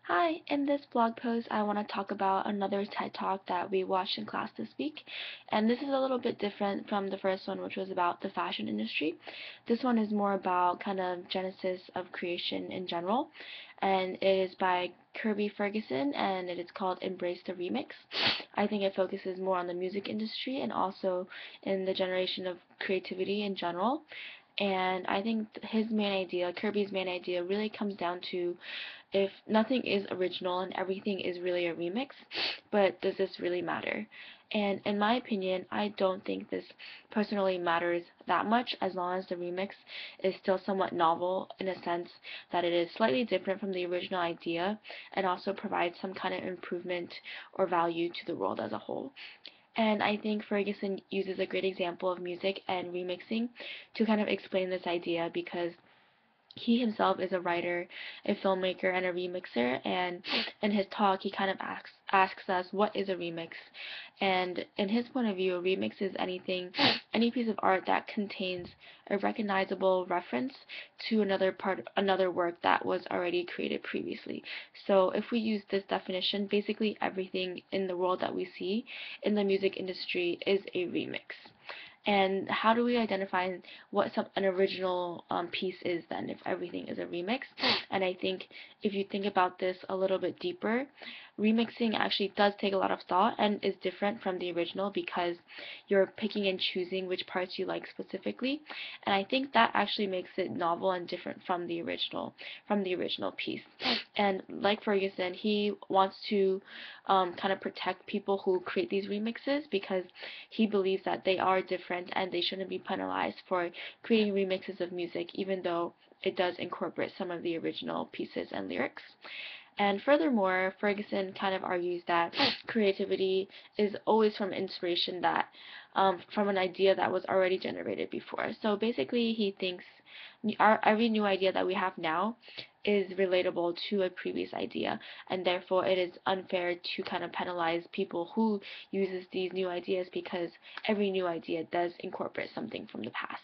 Hi, in this blog post, I want to talk about another TED Talk that we watched in class this week. And this is a little bit different from the first one, which was about the fashion industry. This one is more about kind of genesis of creation in general. And it is by Kirby Ferguson, and it is called Embrace the Remix. I think it focuses more on the music industry and also in the generation of creativity in general. And I think his main idea, Kirby's main idea, really comes down to if nothing is original and everything is really a remix, but does this really matter? And in my opinion, I don't think this personally matters that much as long as the remix is still somewhat novel in a sense that it is slightly different from the original idea and also provides some kind of improvement or value to the world as a whole. And I think Ferguson uses a great example of music and remixing to kind of explain this idea because he himself is a writer, a filmmaker, and a remixer. And in his talk, he kind of asks us what is a remix. And in his point of view, a remix is any piece of art that contains a recognizable reference to another work that was already created previously. So if we use this definition, basically everything in the world that we see in the music industry is a remix. And how do we identify what an original piece is then if everything is a remix? And I think if you think about this a little bit deeper, remixing actually does take a lot of thought and is different from the original because you're picking and choosing which parts you like specifically. And I think that actually makes it novel and different from the original piece. And like Ferguson, he wants to kind of protect people who create these remixes because he believes that they are different and they shouldn't be penalized for creating remixes of music, even though it does incorporate some of the original pieces and lyrics. And furthermore, Ferguson kind of argues that creativity is always from inspiration that from an idea that was already generated before. So basically, he thinks every new idea that we have now is relatable to a previous idea, and therefore it is unfair to kind of penalize people who uses these new ideas because every new idea does incorporate something from the past.